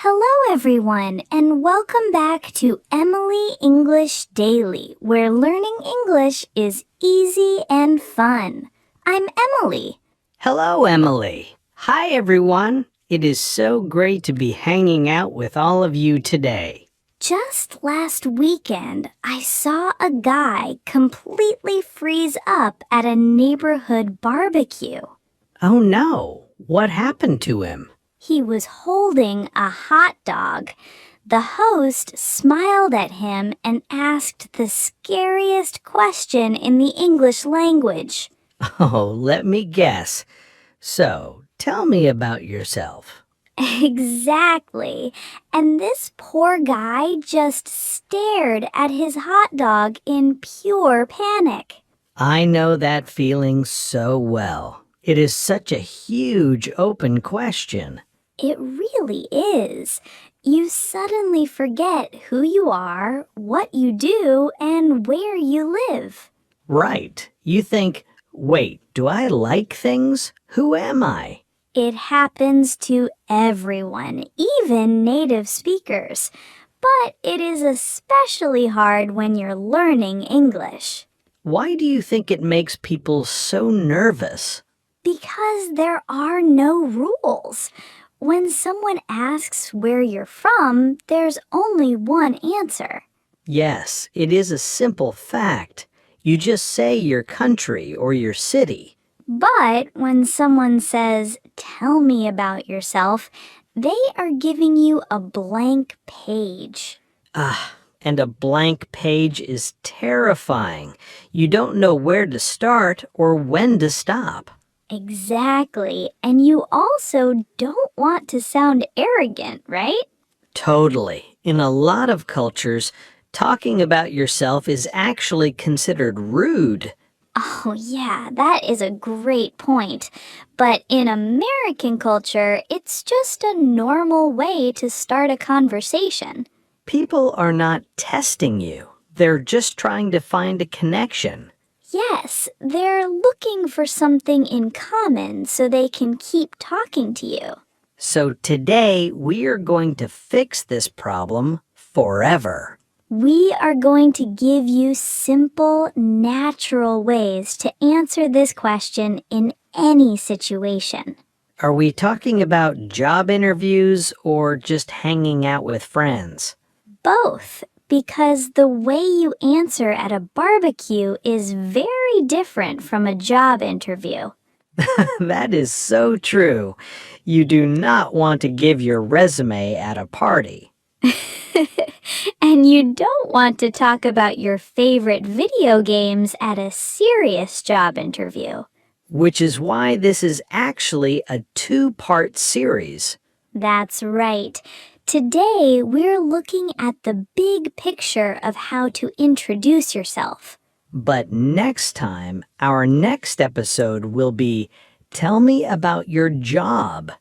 Hello, everyone, and welcome back to Emily English Daily, where learning English is easy and fun. I'm Emily. Hello, Emily. Hi, everyone. It is so great to be hanging out with all of you today. Just last weekend, I saw a guy completely freeze up at a neighborhood barbecue. Oh no, what happened to him? He was holding a hot dog. The host smiled at him and asked the scariest question in the English language. Oh, let me guess. So, tell me about yourself. Exactly. And this poor guy just stared at his hot dog in pure panic. I know that feeling so well. It is such a huge open question. It really is. You suddenly forget who you are, what you do, and where you live. Right. You think, wait, do I like things? Who am I? It happens to everyone, even native speakers. But it is especially hard when you're learning English. Why do you think it makes people so nervous? Because there are no rules. When someone asks where you're from, there's only one answer. Yes, it is a simple fact. You just say your country or your city. But when someone says, "Tell me about yourself," they are giving you a blank page. And a blank page is terrifying. You don't know where to start or when to stop. Exactly. And you also don't want to sound arrogant, right? Totally. In a lot of cultures, talking about yourself is actually considered rude. Oh, yeah, that is a great point. But in American culture, it's just a normal way to start a conversation. People are not testing you. They're just trying to find a connection. Yes, they're looking for something in common so they can keep talking to you. So today, we are going to fix this problem forever. We are going to give you simple, natural ways to answer this question in any situation. Are we talking about job interviews or just hanging out with friends? Both, because the way you answer at a barbecue is very different from a job interview. That is so true. You do not want to give your resume at a party. And you don't want to talk about your favorite video games at a serious job interview. Which is why this is actually a two-part series. That's right. Today, we're looking at the big picture of how to introduce yourself. But next time, our next episode will be Tell Me About Your Job.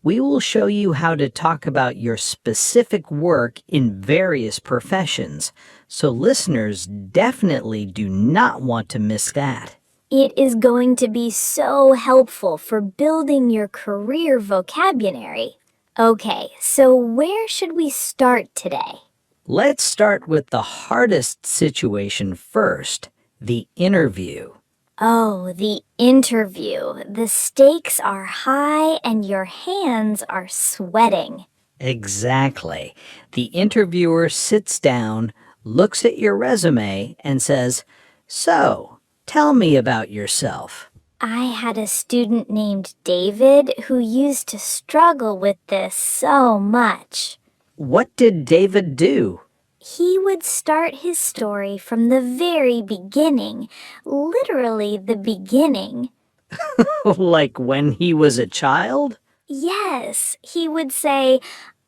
We will show you how to talk about your specific work in various professions, so listeners definitely do not want to miss that. It is going to be so helpful for building your career vocabulary. Okay, so where should we start today? Let's start with the hardest situation first, the interview. Oh, the interview. The stakes are high and your hands are sweating. Exactly. The interviewer sits down, looks at your resume, and says, "So, tell me about yourself." I had a student named David who used to struggle with this so much. What did David do? He would start his story from the very beginning, literally the beginning. Like when he was a child? Yes, he would say,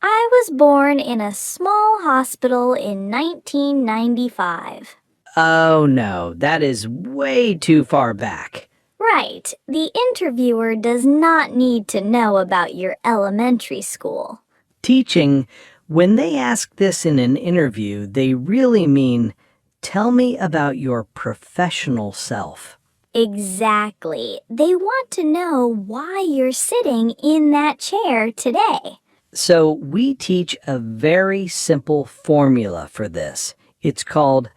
"I was born in a small hospital in 1995. Oh no, that is way too far back. Right, the interviewer does not need to know about your elementary school. Teaching, when they ask this in an interview, they really mean, tell me about your professional self. Exactly. They want to know why you're sitting in that chair today. So we teach a very simple formula for this. It's called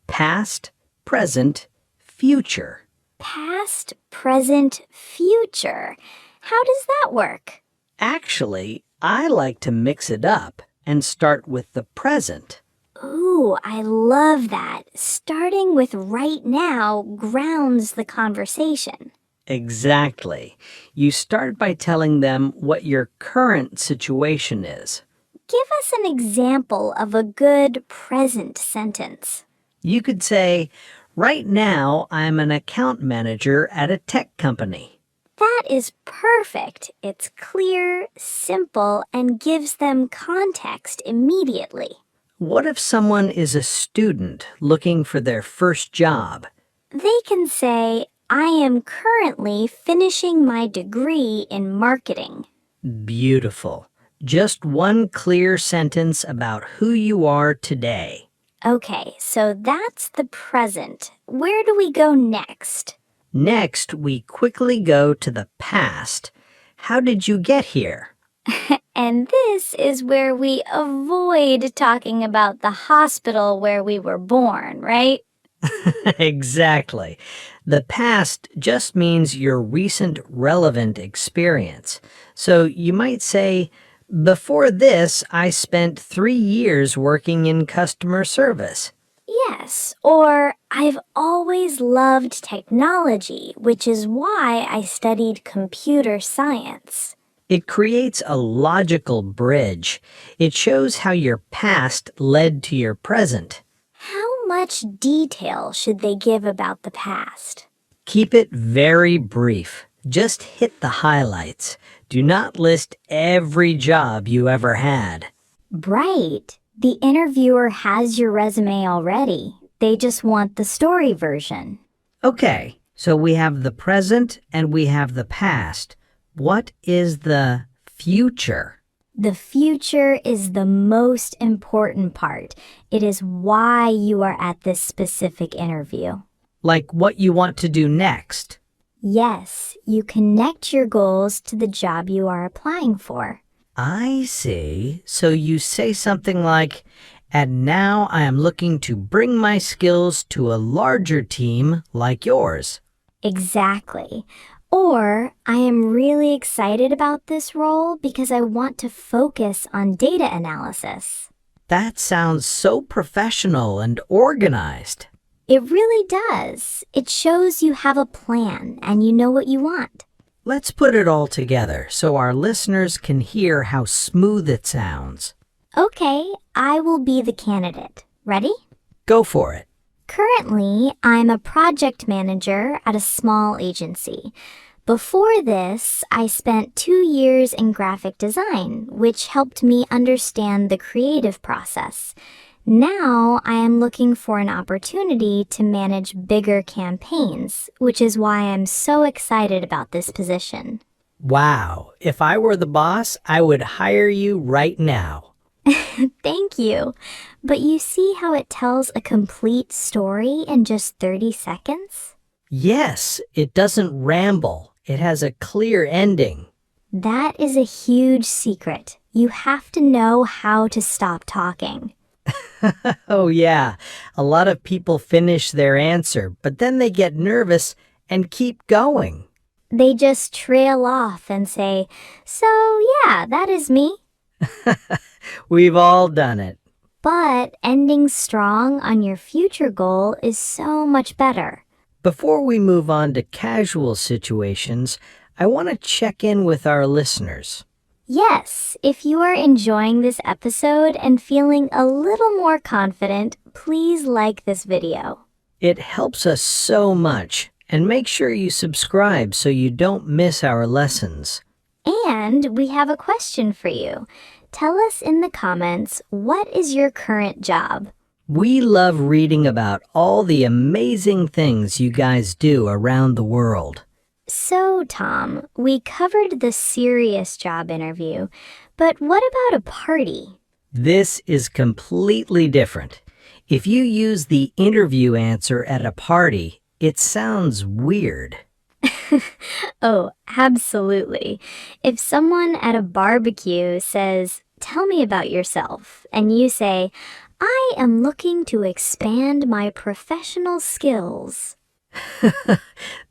past, present, future. Past, present, future. How does that work? Actually, I like to mix it up and start with the present. Ooh, I love that. Starting with right now grounds the conversation. Exactly. You start by telling them what your current situation is. Give us an example of a good present sentence. You could say, right now I'm an account manager at a tech company. That is perfect. It's clear, simple, and gives them context immediately. What if someone is a student looking for their first job? They can say, I am currently finishing my degree in marketing. Beautiful. Just one clear sentence about who you are today. Okay, so that's the present. Where do we go next? Next, we quickly go to the past. How did you get here? And this is where we avoid talking about the hospital where we were born, right? Exactly. The past just means your recent relevant experience. So you might say, before this, I spent 3 years working in customer service. Yes, or I've always loved technology, which is why I studied computer science. It creates a logical bridge. It shows how your past led to your present. How much detail should they give about the past? Keep it very brief. Just hit the highlights. Do not list every job you ever had. Right. The interviewer has your resume already. They just want the story version. Okay, so we have the present and we have the past. What is the future? The future is the most important part. It is why you are at this specific interview. Like what you want to do next. Yes, you connect your goals to the job you are applying for. I see. So you say something like, and now I am looking to bring my skills to a larger team like yours. Exactly. Or, I am really excited about this role because I want to focus on data analysis. That sounds so professional and organized. It really does. It shows you have a plan and you know what you want. Let's put it all together so our listeners can hear how smooth it sounds. Okay, I will be the candidate. Ready? Go for it. Currently, I'm a project manager at a small agency. Before this, I spent 2 years in graphic design, which helped me understand the creative process. Now, I am looking for an opportunity to manage bigger campaigns, which is why I'm so excited about this position. Wow, if I were the boss, I would hire you right now. Thank you. But you see how it tells a complete story in just 30 seconds? Yes, it doesn't ramble. It has a clear ending. That is a huge secret. You have to know how to stop talking. Oh yeah, a lot of people finish their answer, but then they get nervous and keep going. They just trail off and say, so yeah, that is me. We've all done it. But ending strong on your future goal is so much better. Before we move on to casual situations, I want to check in with our listeners. Yes, if you are enjoying this episode and feeling a little more confident, please like this video. It helps us so much, and make sure you subscribe so you don't miss our lessons. And we have a question for you. Tell us in the comments, what is your current job? We love reading about all the amazing things you guys do around the world. So, Tom, we covered the serious job interview, but what about a party? This is completely different. If you use the interview answer at a party, it sounds weird. Oh, absolutely. If someone at a barbecue says, "Tell me about yourself," and you say, "I am looking to expand my professional skills,"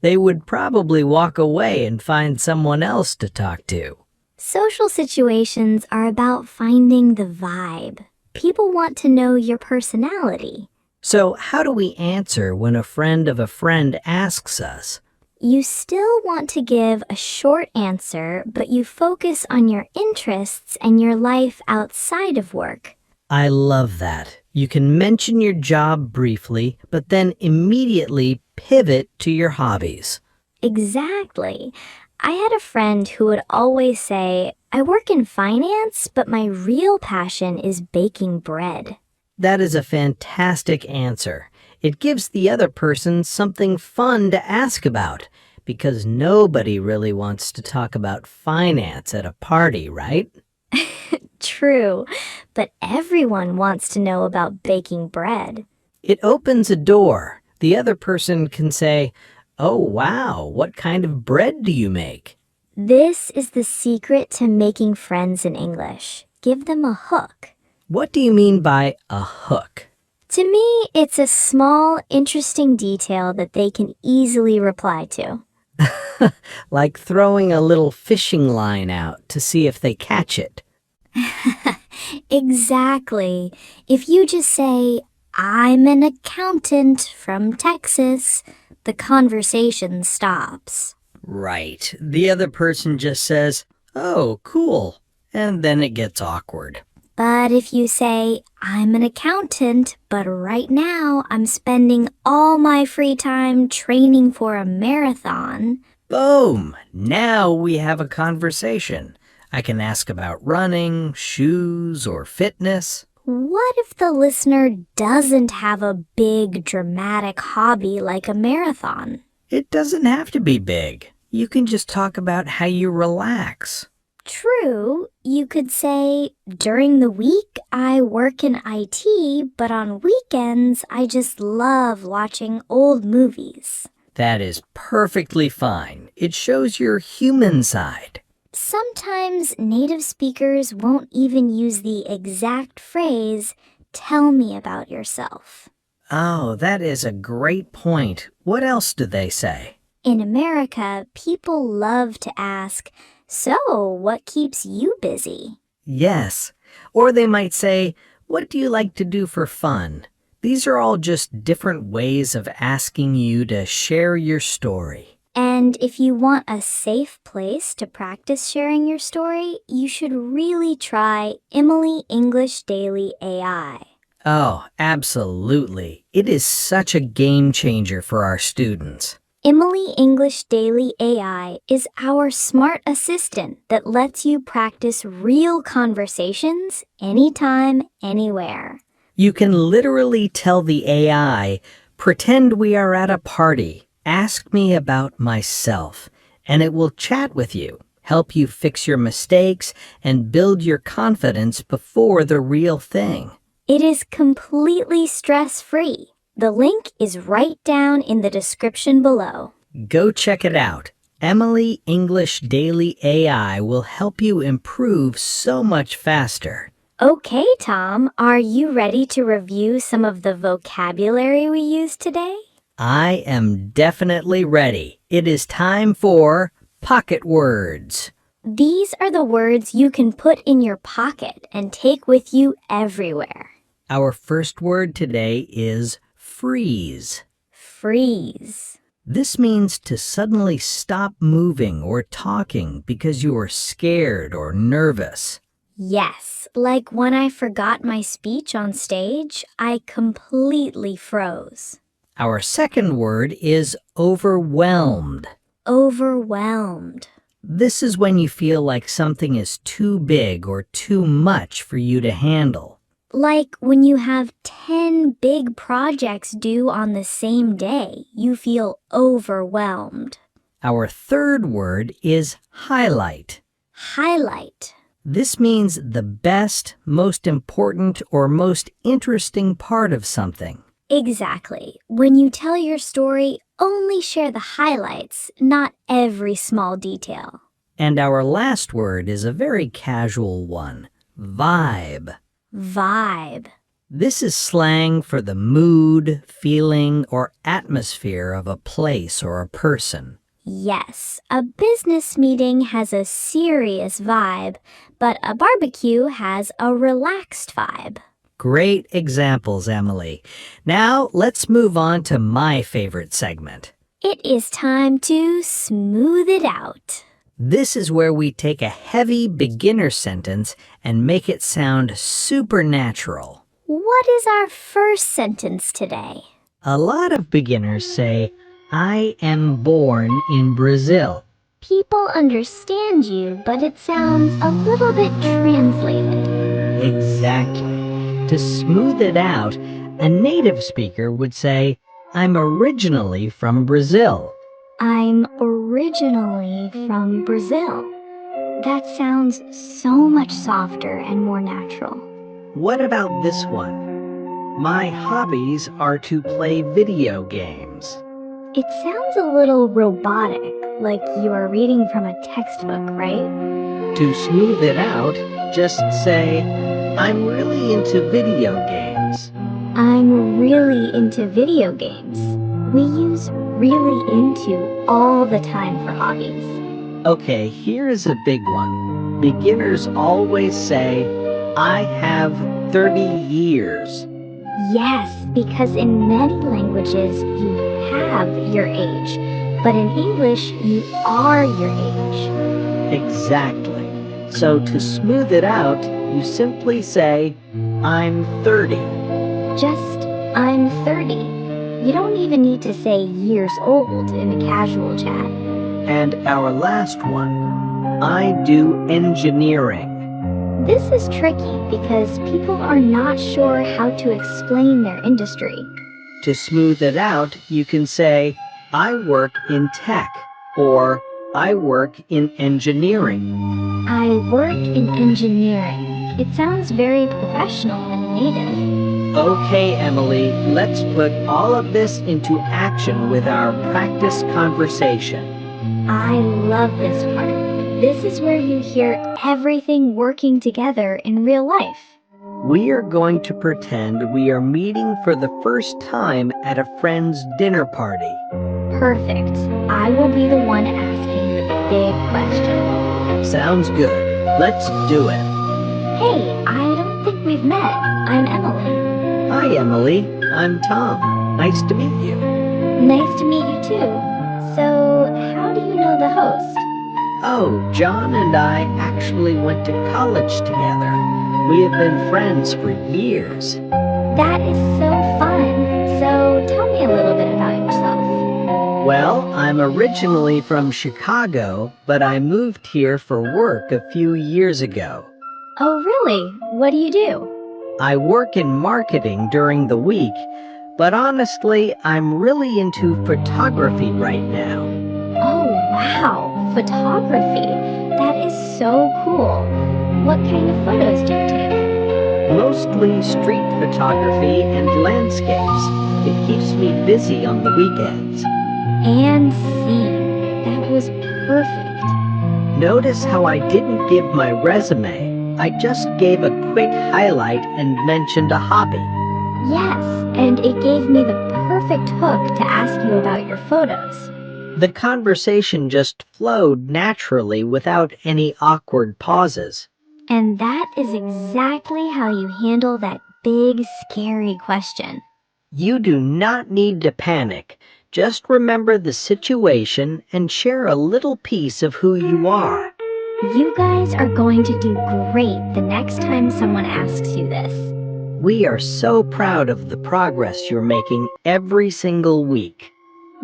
They would probably walk away and find someone else to talk to. social situations are about finding the vibe. People want to know your personality. So, how do we answer when a friend of a friend asks us? You still want to give a short answer, but you focus on your interests and your life outside of work. I love that. You can mention your job briefly, but then immediately pivot to your hobbies. Exactly. I had a friend who would always say, "I work in finance, but my real passion is baking bread." That is a fantastic answer. It gives the other person something fun to ask about, because nobody really wants to talk about finance at a party, right? True, but everyone wants to know about baking bread. It opens a door. The other person can say, "Oh, wow, what kind of bread do you make?" This is the secret to making friends in English. Give them a hook. What do you mean by a hook? To me, it's a small, interesting detail that they can easily reply to. Like throwing a little fishing line out to see if they catch it. Exactly. If you just say, "I'm an accountant from Texas," the conversation stops. Right. The other person just says, "Oh, cool." And then it gets awkward. But if you say, "I'm an accountant, but right now I'm spending all my free time training for a marathon," Boom! Now we have a conversation. I can ask about running, shoes, or fitness. what if the listener doesn't have a big, dramatic hobby like a marathon? It doesn't have to be big. You can just talk about how you relax. True, you could say, "During the week I work in IT, but on weekends I just love watching old movies." That is perfectly fine. It shows your human side. Sometimes native speakers won't even use the exact phrase, "Tell me about yourself." Oh, that is a great point. What else do they say? In America, people love to ask, "So, what keeps you busy?" Yes. Or they might say, "What do you like to do for fun?" These are all just different ways of asking you to share your story. And if you want a safe place to practice sharing your story, you should really try Emily English Daily AI. Oh, absolutely. It is such a game changer for our students. Emily English Daily AI is our smart assistant that lets you practice real conversations anytime, anywhere. You can literally tell the AI, "Pretend we are at a party. Ask me about myself," and it will chat with you, help you fix your mistakes, and build your confidence before the real thing. It is completely stress-free. The link is right down in the description below. Go check it out. Emily English Daily AI will help you improve so much faster. Okay, Tom, are you ready to review some of the vocabulary we used today? I am definitely ready. It is time for pocket words. These are the words you can put in your pocket and take with you everywhere. Our first word today is freeze. Freeze. This means to suddenly stop moving or talking because you are scared or nervous. Yes, like when I forgot my speech on stage, I completely froze. Our second word is overwhelmed. Overwhelmed. This is when you feel like something is too big or too much for you to handle. Like when you have 10 big projects due on the same day, you feel overwhelmed. Our third word is highlight. Highlight. This means the best, most important, or most interesting part of something. Exactly. When you tell your story, only share the highlights, not every small detail. And our last word is a very casual one, vibe. Vibe. This is slang for the mood, feeling, or atmosphere of a place or a person. Yes, a business meeting has a serious vibe, but a barbecue has a relaxed vibe. Great examples, Emily. Now let's move on to my favorite segment. It is time to smooth it out. This is where we take a heavy beginner sentence and make it sound supernatural. What is our first sentence today? A lot of beginners say, I am born in Brazil. People understand you, but it sounds a little bit translated. Exactly. To smooth it out, a native speaker would say, I'm originally from Brazil. I'm originally from Brazil. That sounds so much softer and more natural. What about this one? My hobbies are to play video games. It sounds a little robotic, like you are reading from a textbook, right? To smooth it out, just say, I'm really into video games. I'm really into video games. We use really into all the time for hobbies. Okay, here is a big one. Beginners always say, I have 30 years. Yes, because in many languages you have your age, but in English you are your age. Exactly. So to smooth it out, you simply say, I'm 30. Just, I'm 30. You don't even need to say years old in a casual chat. And our last one, I do engineering. This is tricky because people are not sure how to explain their industry. To smooth it out, you can say, I work in tech, or I work in engineering. I work in engineering. It sounds very professional and native. Okay, Emily, let's put all of this into action with our practice conversation. I love this part. This is where you hear everything working together in real life. We are going to pretend we are meeting for the first time at a friend's dinner party. Perfect. I will be the one asking the big question. Sounds good. Let's do it. Hey, I don't think we've met. I'm Emily. Hi, Emily. I'm Tom. Nice to meet you. Nice to meet you too. So, how do you know the host? Oh, John and I actually went to college together. We have been friends for years. That is so fun. So, tell me a little bit about yourself. Well, I'm originally from Chicago, but I moved here for work a few years ago. Oh, really? What do you do? I work in marketing during the week, but honestly, I'm really into photography right now. Oh, wow. Photography. That is so cool. What kind of photos do you take? Mostly street photography and landscapes. It keeps me busy on the weekends. And scene. That was perfect. Notice how I didn't give my resume. I just gave a quick highlight and mentioned a hobby. Yes, and it gave me the perfect hook to ask you about your photos. The conversation just flowed naturally without any awkward pauses. And that is exactly how you handle that big, scary question. You do not need to panic. Just remember the situation and share a little piece of who you are. You guys are going to do great the next time someone asks you this. We are so proud of the progress you're making every single week.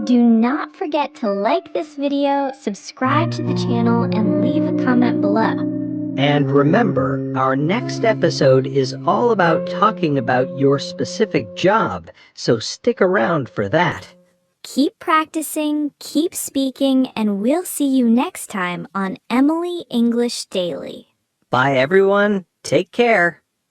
Do not forget to like this video, subscribe to the channel, and leave a comment below. And remember, our next episode is all about talking about your specific job, so stick around for that. Keep practicing, keep speaking, and we'll see you next time on Emily English Daily. Bye, everyone. Take care.